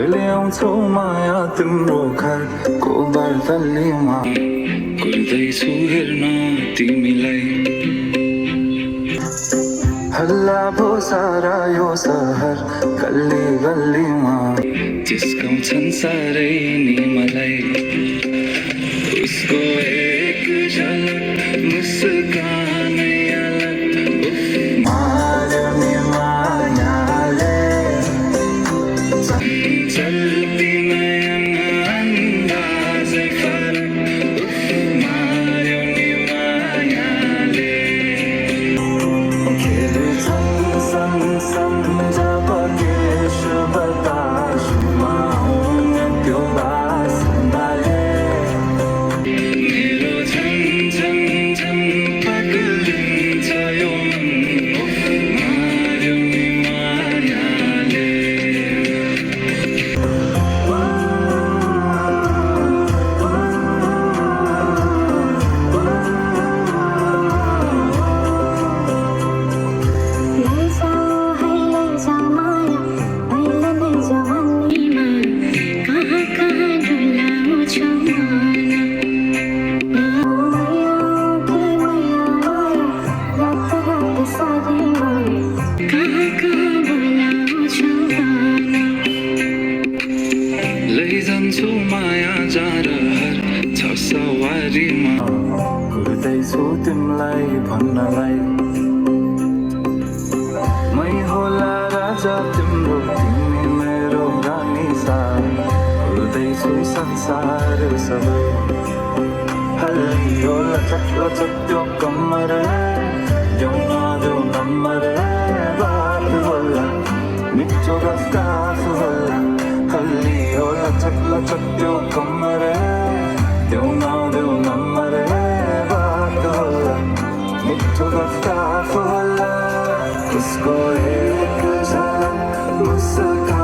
कहिले आउँछौ माया तिम्रो घरको बालतलीमा कुर्दैछु हेर्न तिमीलाई हल्ला भो सारा यो सहर गल्ली गल्लीमा जिस्काउँछन् साह्रै नि मलाई उसको एक झलक मुस्कानै अलग उफ मार्यो नि मायाले चल्ती नयन अन्दाजै फरक उफ मार्यो नि मायाले खेल्छन् सँगसँगै जब केश बतासमा आउने त्यो बासनाले मेरो झन् झन् झन् पग्लिन्छ यो मन उफ मार्यो नि मायाले लैजान्छु माया जारहर छ सवारीमा कुर्दैछु तिमीलाई भन्नलाई मै होला राजा तिम्रो तिमी मेरो रानी सार कुर्दैछु संसार सबै हल्लियो लचक लचक त्यो कम्मर जाउन देऊ नम्बर बात होला मिठो गफ होला हल्लियो लचक लचक त्यो कम्मर देउन देऊ नम्बर बात होला मिठो गफ होला उसको एक झलक मुस्कान